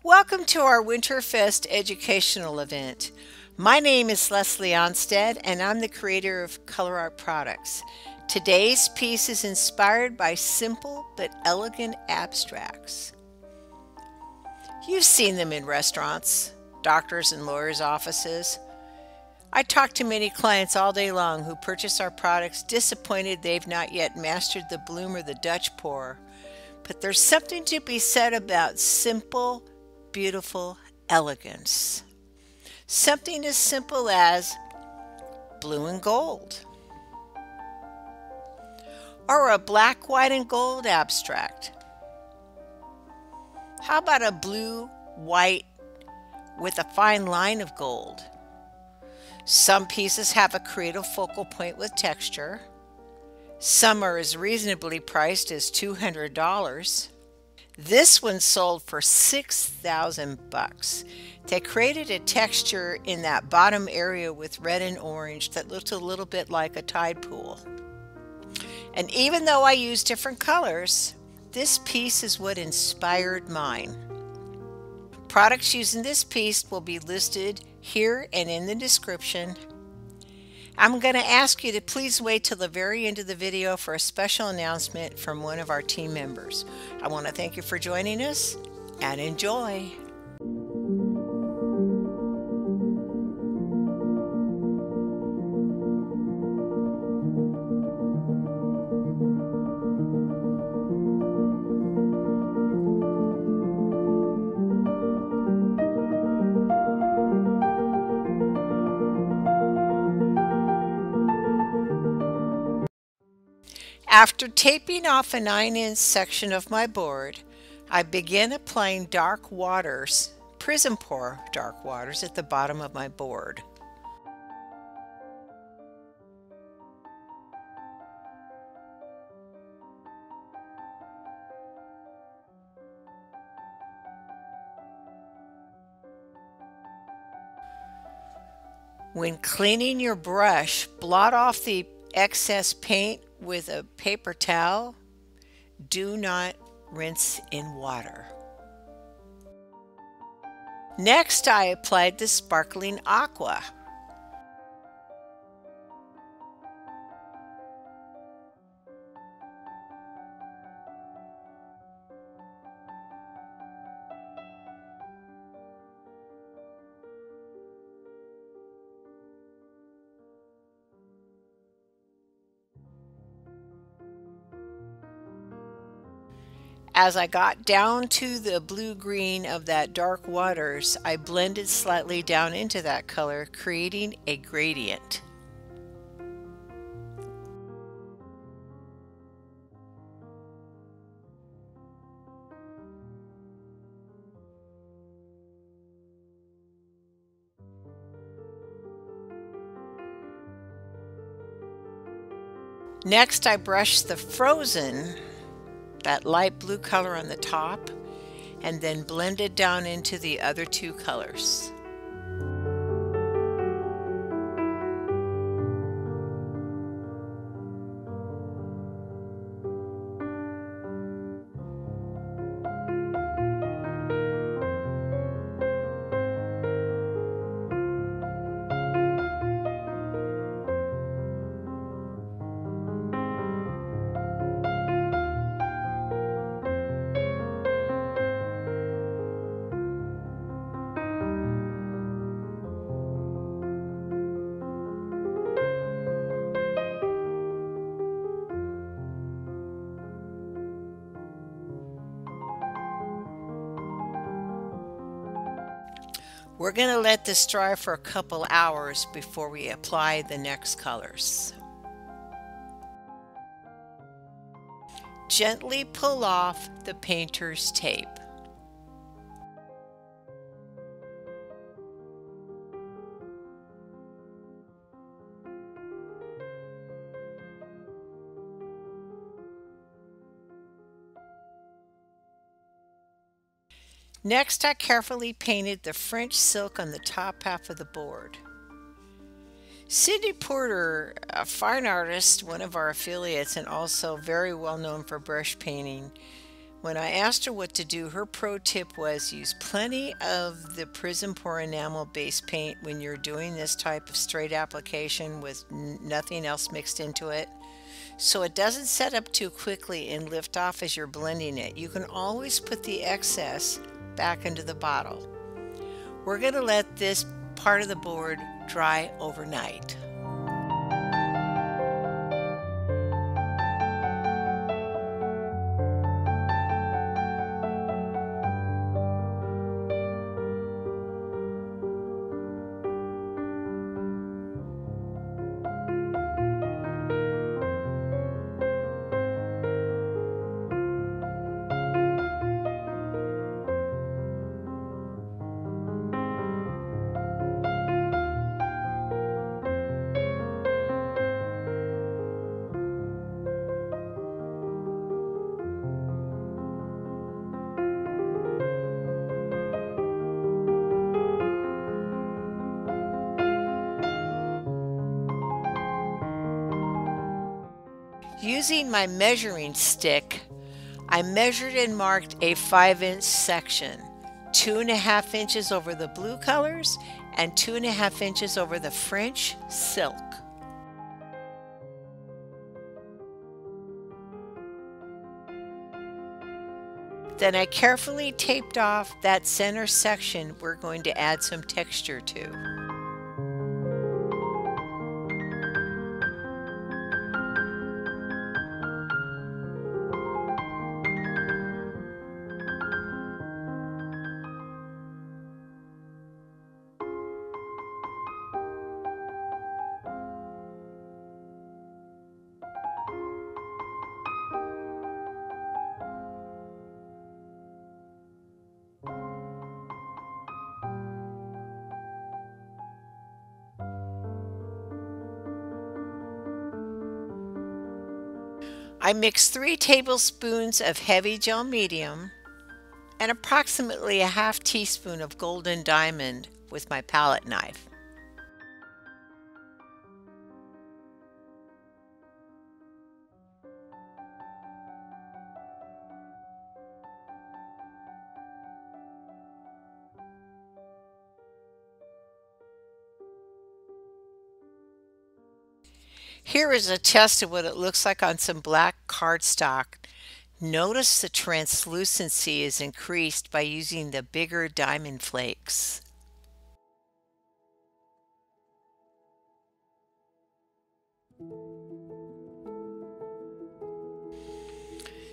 Welcome to our Winterfest educational event. My name is Leslie Ohnstad and I'm the creator of Colourarte Products. Today's piece is inspired by simple but elegant abstracts. You've seen them in restaurants, doctors and lawyers' offices. I talk to many clients all day long who purchase our products disappointed they've not yet mastered the bloom or the Dutch pour. But there's something to be said about simple, beautiful elegance. Something as simple as blue and gold. Or a black, white, and gold abstract. How about a blue, white, with a fine line of gold? Some pieces have a creative focal point with texture. Some are as reasonably priced as $200. This one sold for $6,000. They created a texture in that bottom area with red and orange that looked a little bit like a tide pool. And even though I use different colors, this piece is what inspired mine. Products used in this piece will be listed here and in the description. I'm going to ask you to please wait till the very end of the video for a special announcement from one of our team members. I want to thank you for joining us and enjoy. After taping off a 9-inch section of my board, I begin applying dark waters, PrizmPour dark waters at the bottom of my board. When cleaning your brush, blot off the excess paint with a paper towel. Do not rinse in water. Next, I applied the sparkling aqua. As I got down to the blue-green of that dark waters, I blended slightly down into that color, creating a gradient. Next, I brushed the frozen, that light blue color on the top, and then blended down into the other two colors. We're going to let this dry for a couple hours before we apply the next colors. Gently pull off the painter's tape. Next, I carefully painted the French silk on the top half of the board. Cindy Porter, a fine artist, one of our affiliates, and also very well known for brush painting, When I asked her what to do, her pro tip was use plenty of the PrizmPour enamel base paint when you're doing this type of straight application with nothing else mixed into it, so it doesn't set up too quickly and lift off as you're blending it. You can always put the excess back into the bottle. We're going to let this part of the board dry overnight. Using my measuring stick, I measured and marked a 5-inch section, 2.5 inches over the blue colors and 2.5 inches over the French silk. Then I carefully taped off that center section we're going to add some texture to. I mix 3 tablespoons of heavy gel medium and approximately a half teaspoon of golden diamond with my palette knife. Here is a test of what it looks like on some black cardstock. Notice the translucency is increased by using the bigger diamond flakes.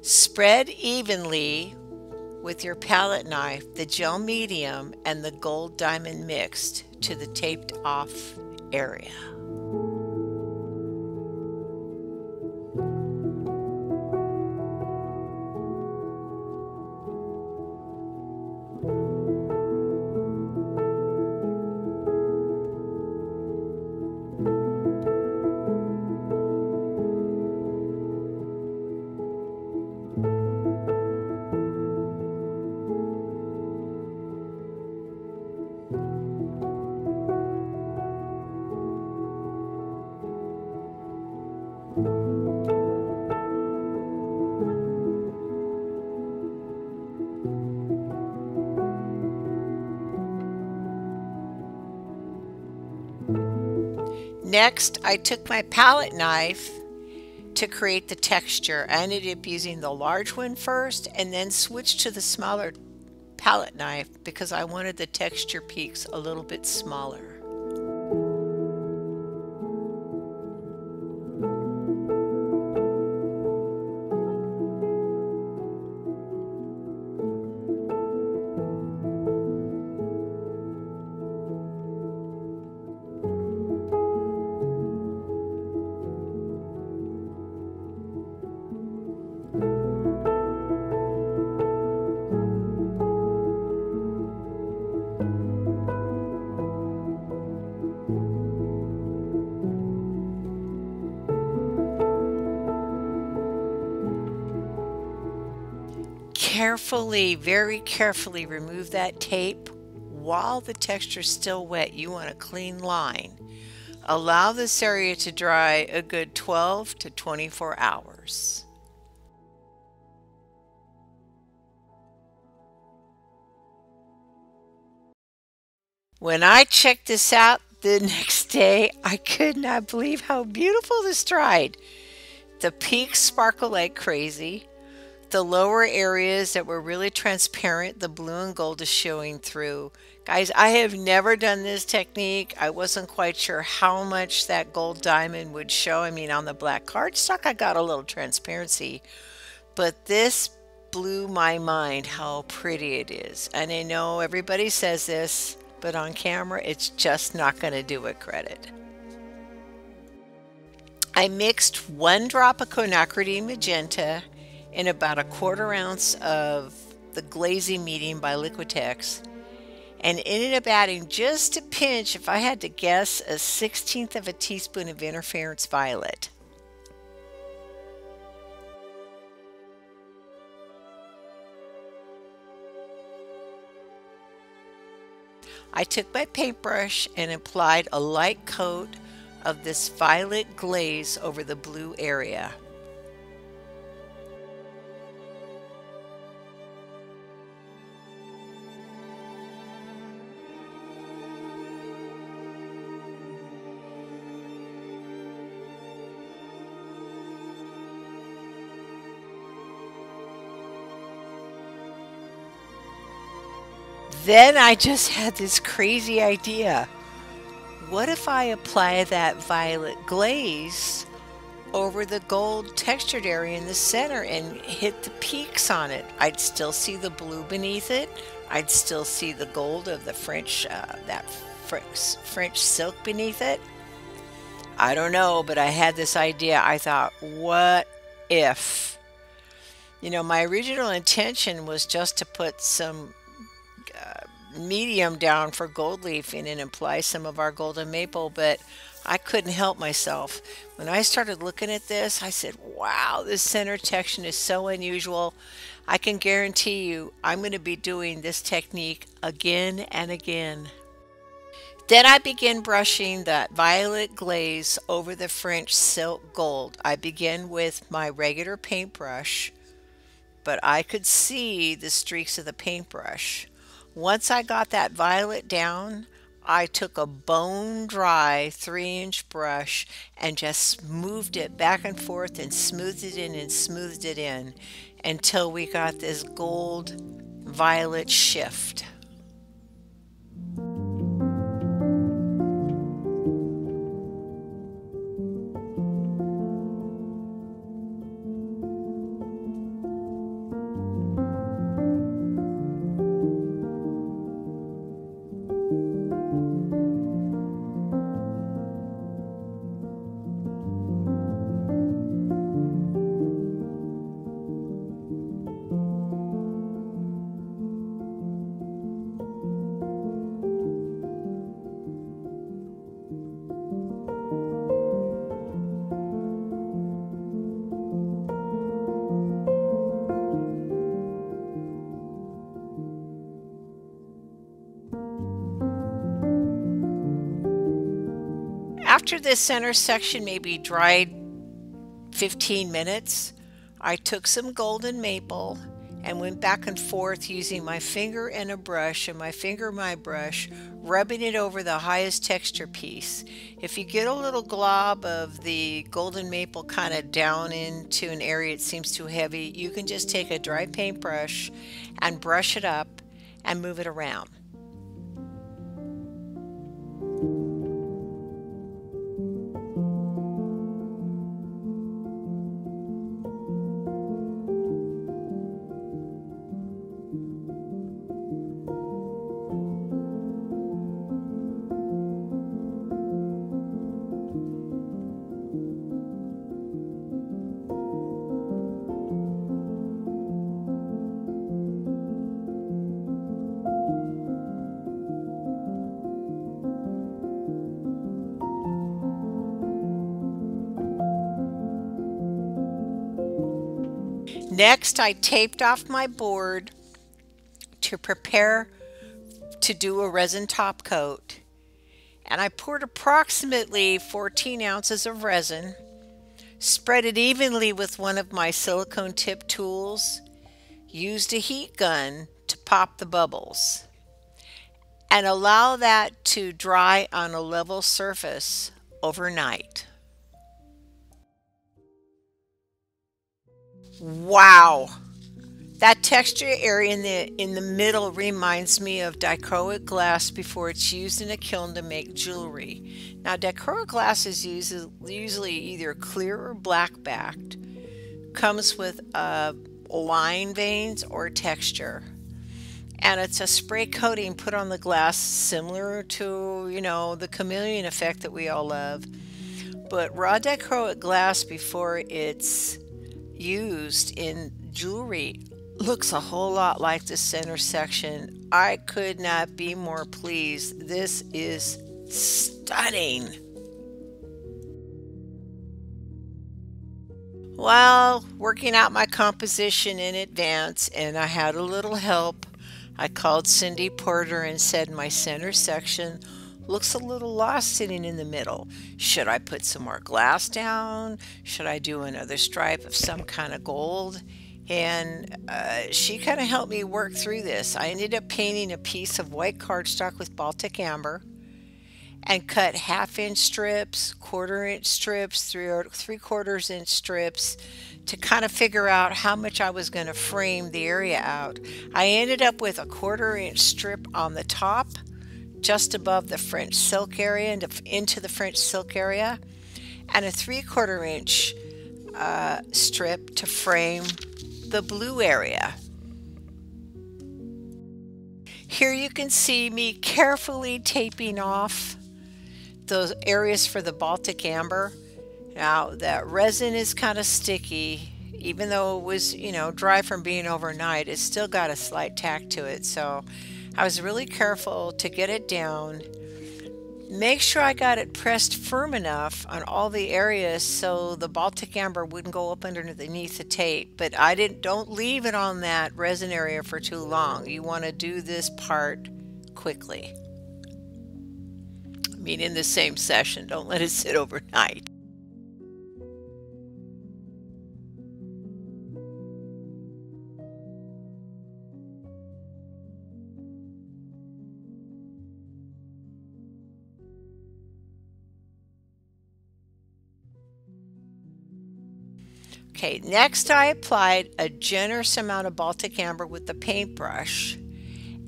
Spread evenly with your palette knife the gel medium and the gold diamond mixed to the taped off area. Next, I took my palette knife to create the texture. I ended up using the large one first and then switched to the smaller palette knife because I wanted the texture peaks a little bit smaller. Carefully, very carefully remove that tape while the texture is still wet. You want a clean line. Allow this area to dry a good 12 to 24 hours. When I checked this out the next day, I could not believe how beautiful this dried. The peaks sparkle like crazy. The lower areas that were really transparent, the blue and gold is showing through. Guys, I have never done this technique. I wasn't quite sure how much that gold diamond would show. I mean, on the black cardstock, I got a little transparency, but this blew my mind how pretty it is. And I know everybody says this, but on camera, it's just not going to do it credit. I mixed 1 drop of quinacridone magenta in about 1/4 ounce of the glazing medium by Liquitex, and ended up adding just a pinch, if I had to guess, a 1/16 of a teaspoon of interference violet. I took my paintbrush and applied a light coat of this violet glaze over the blue area. Then I just had this crazy idea. What if I apply that violet glaze over the gold textured area in the center and hit the peaks on it? I'd still see the blue beneath it. I'd still see the gold of the French silk beneath it. I don't know, but I had this idea. I thought, what if? You know, my original intention was just to put some medium down for gold leafing and apply some of our golden maple, but I couldn't help myself. When I started looking at this, I said, wow, this center texture is so unusual. I can guarantee you I'm going to be doing this technique again and again. Then I begin brushing that violet glaze over the French silk gold. I begin with my regular paintbrush, but I could see the streaks of the paintbrush. Once I got that violet down, I took a bone dry 3-inch brush and just moved it back and forth and smoothed it in and smoothed it in until we got this gold violet shift. After this center section maybe dried 15 minutes, I took some golden maple and went back and forth using my finger and a brush, and my finger, my brush, rubbing it over the highest texture piece. If you get a little glob of the golden maple kind of down into an area it seems too heavy, you can just take a dry paintbrush and brush it up and move it around. Next, I taped off my board to prepare to do a resin top coat. And I poured approximately 14 ounces of resin, spread it evenly with one of my silicone tip tools, used a heat gun to pop the bubbles. and allow that to dry on a level surface overnight. Wow! That texture area in the middle reminds me of dichroic glass before it's used in a kiln to make jewelry. Now, dichroic glass is usually either clear or black backed, comes with line veins or texture, and it's a spray coating put on the glass similar to, the chameleon effect that we all love. But raw dichroic glass before it's used in jewelry looks a whole lot like the center section. I could not be more pleased. This is stunning. Well, working out my composition in advance, and I had a little help. I called Cindy Porter and said my center section looks a little lost sitting in the middle. Should I put some more glass down? Should I do another stripe of some kind of gold? And she kind of helped me work through this. I ended up painting a piece of white cardstock with Baltic amber and cut 1/2 inch strips, 1/4 inch strips, 3/4 inch strips to kind of figure out how much I was going to frame the area out. I ended up with a 1/4 inch strip on the top, just above the French silk area and into the French silk area, and a 3/4 inch strip to frame the blue area. Here you can see me carefully taping off those areas for the Baltic amber. Now that resin is kind of sticky, even though it was, dry from being overnight, it's still got a slight tack to it. So I was really careful to get it down. Make sure I got it pressed firm enough on all the areas so the Baltic amber wouldn't go up underneath the tape. But don't leave it on that resin area for too long. You want to do this part quickly. I mean, in the same session. Don't let it sit overnight. Okay, next I applied a generous amount of Baltic amber with the paintbrush,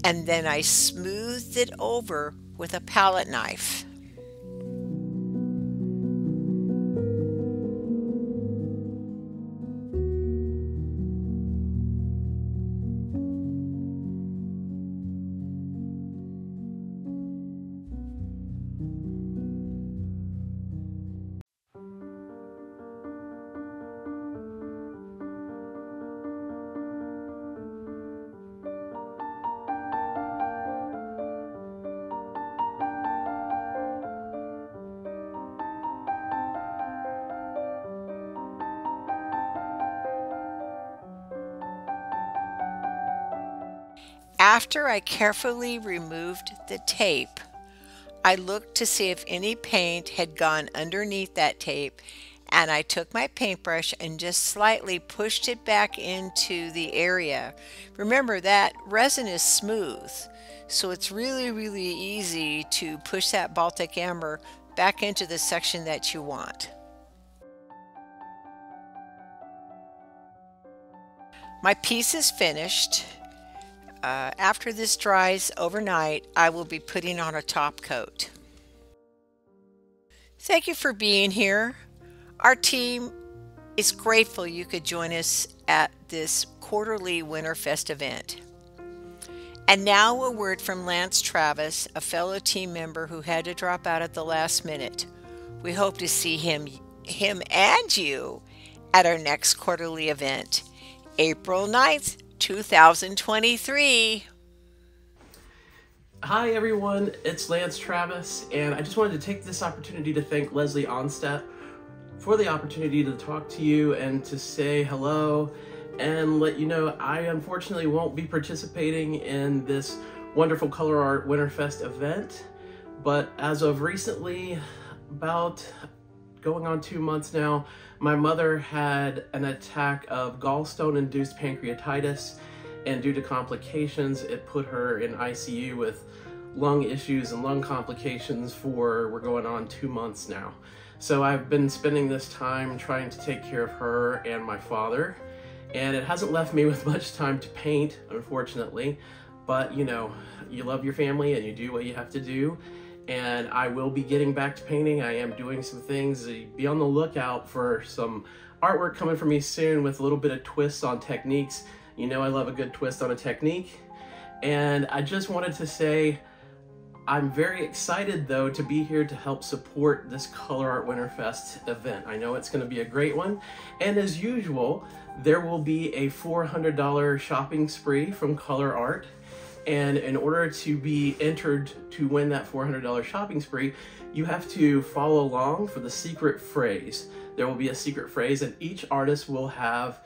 and then I smoothed it over with a palette knife. After I carefully removed the tape, I looked to see if any paint had gone underneath that tape, and I took my paintbrush and just slightly pushed it back into the area. Remember that resin is smooth, so it's really, really easy to push that Baltic amber back into the section that you want. My piece is finished. After this dries overnight, I will be putting on a top coat. Thank you for being here. Our team is grateful you could join us at this quarterly Winterfest event. And now a word from Lance Travis, a fellow team member who had to drop out at the last minute. We hope to see him and you at our next quarterly event, April 9th, 2023. Hi everyone, it's Lance Travis, and I just wanted to take this opportunity to thank Leslie Ohnstad for the opportunity to talk to you and to say hello and let you know I unfortunately won't be participating in this wonderful Colourarte Winterfest event, but as of recently, about going on 2 months now, my mother had an attack of gallstone-induced pancreatitis, and due to complications, it put her in ICU with lung issues and lung complications for, we're going on 2 months now. So I've been spending this time trying to take care of her and my father, and it hasn't left me with much time to paint, unfortunately, but you know, you love your family and you do what you have to do. And I will be getting back to painting. I am doing some things. Be on the lookout for some artwork coming from me soon with a little bit of twists on techniques. You know I love a good twist on a technique. And I just wanted to say, I'm very excited though to be here to help support this Colourarte Winterfest event. I know it's going to be a great one. And as usual, there will be a $400 shopping spree from Colourarte. And in order to be entered to win that $400 shopping spree, you have to follow along for the secret phrase. There will be a secret phrase, and each artist will have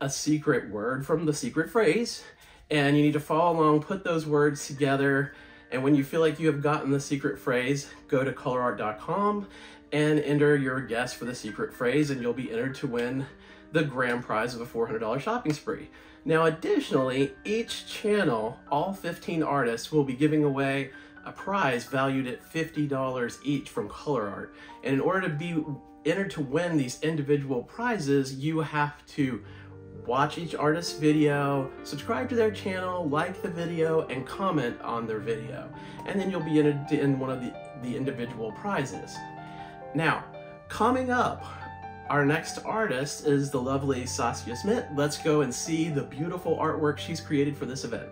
a secret word from the secret phrase. And you need to follow along, put those words together. And when you feel like you have gotten the secret phrase, go to Colourarte.com and enter your guess for the secret phrase, and you'll be entered to win the grand prize of a $400 shopping spree. Now, additionally, each channel, all 15 artists, will be giving away a prize valued at $50 each from Colourarte. And in order to be entered to win these individual prizes, you have to watch each artist's video, subscribe to their channel, like the video, and comment on their video. And then you'll be entered in one of the individual prizes. Now, coming up, our next artist is the lovely Saskia Smit. Let's go and see the beautiful artwork she's created for this event.